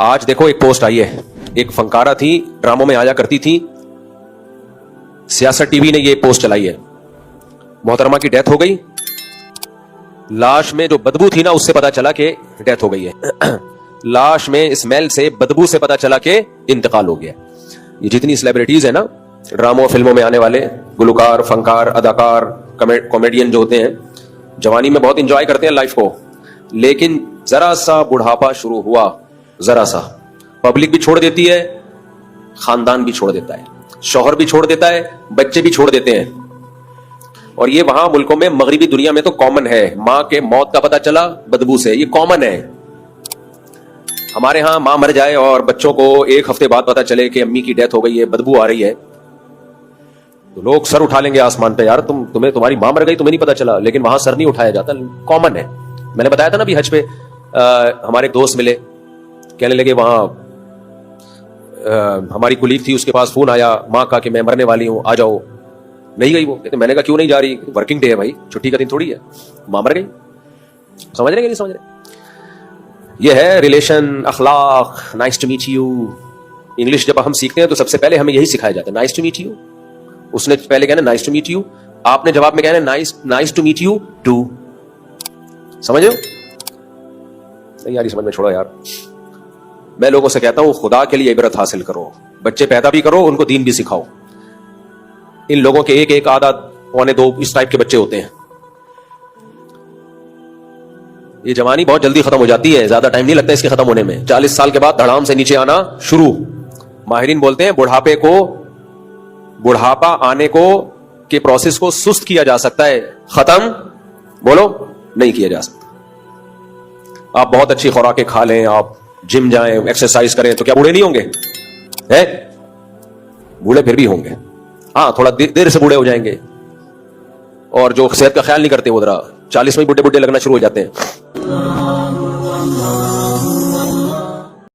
آج دیکھو ایک پوسٹ آئی ہے, ایک فنکارہ تھی, ڈراموں میں آیا کرتی تھی, سیاست ٹی وی نے یہ پوسٹ چلائی ہے. محترمہ کی ڈیتھ ہو گئی, لاش میں جو بدبو تھی نا اس سے پتا چلا کہ ڈیتھ ہو گئی ہے. لاش میں اسمیل سے, بدبو سے پتا چلا کہ انتقال ہو گیا. یہ جتنی سیلیبریٹیز ہیں نا, ڈراموں فلموں میں آنے والے گلوکار, فنکار, اداکار, کامیڈین جو ہوتے ہیں, جوانی میں بہت انجوائے کرتے ہیں لائف کو, لیکن ذرا سا بڑھاپا شروع ہوا, ذرا سا, پبلک بھی چھوڑ دیتی ہے, خاندان بھی چھوڑ دیتا ہے, شوہر بھی چھوڑ دیتا ہے, بچے بھی چھوڑ دیتے ہیں. اور یہ وہاں ملکوں میں, مغربی دنیا میں تو کامن ہے. ماں کے موت کا پتا چلا بدبو سے, یہ کامن ہے. ہمارے ہاں ماں مر جائے اور بچوں کو ایک ہفتے بعد پتا چلے کہ امی کی ڈیتھ ہو گئی ہے, بدبو آ رہی ہے, تو لوگ سر اٹھا لیں گے آسمان پہ, یار تمہاری ماں مر گئی, تمہیں نہیں پتا چلا. لیکن وہاں سر نہیں اٹھایا جاتا, کامن ہے. میں نے بتایا تھا نا بھی حج پہ ہمارے ایک دوست ملے, کہنے لگے وہاں ہماری کولیگ تھی, اس کے پاس فون آیا ماں کا کہ میں مرنے والی ہوں, آ جاؤ. نہیں گئی وہ. میں نے کہا کیوں نہیں جا رہی, ورکنگ ڈے ہے بھائی, چھٹی کا دن تھوڑی ہے. ماں مر گئی. سمجھ رہے کہ نہیں سمجھ رہے؟ یہ ہے ریلیشن, اخلاق. Nice to meet you. English جب ہم سیکھتے ہیں تو سب سے پہلے ہمیں یہی سکھایا جاتا ہے, نائس ٹو میٹ یو. اس نے پہلے کہنا نائس ٹو میٹ یو, آپ نے جواب میں کہنا nice to meet you too. سمجھ رہے ہو؟ نہیں یار, سمجھ میں چھوڑو یار. میں لوگوں سے کہتا ہوں خدا کے لیے عبرت حاصل کرو, بچے پیدا بھی کرو, ان کو دین بھی سکھاؤ. ان لوگوں کے ایک آدھا پونے دو اس ٹائپ کے بچے ہوتے ہیں. یہ جوانی بہت جلدی ختم ہو جاتی ہے, زیادہ ٹائم نہیں لگتا اس کے ختم ہونے میں. 40 سال کے بعد دھڑام سے نیچے آنا شروع. ماہرین بولتے ہیں بڑھاپا آنے کو کے پروسیس کو سست کیا جا سکتا ہے, ختم بولو نہیں کیا جا سکتا. آپ بہت اچھی خوراکیں کھا لیں, آپ جم جائیں, ایکسرسائز کریں, تو کیا بوڑھے نہیں ہوں گے؟ بوڑھے پھر بھی ہوں گے, ہاں تھوڑا دیر سے بوڑھے ہو جائیں گے. اور جو صحت کا خیال نہیں کرتے وہ ذرا 40 میں بڈھے لگنا شروع ہو جاتے ہیں.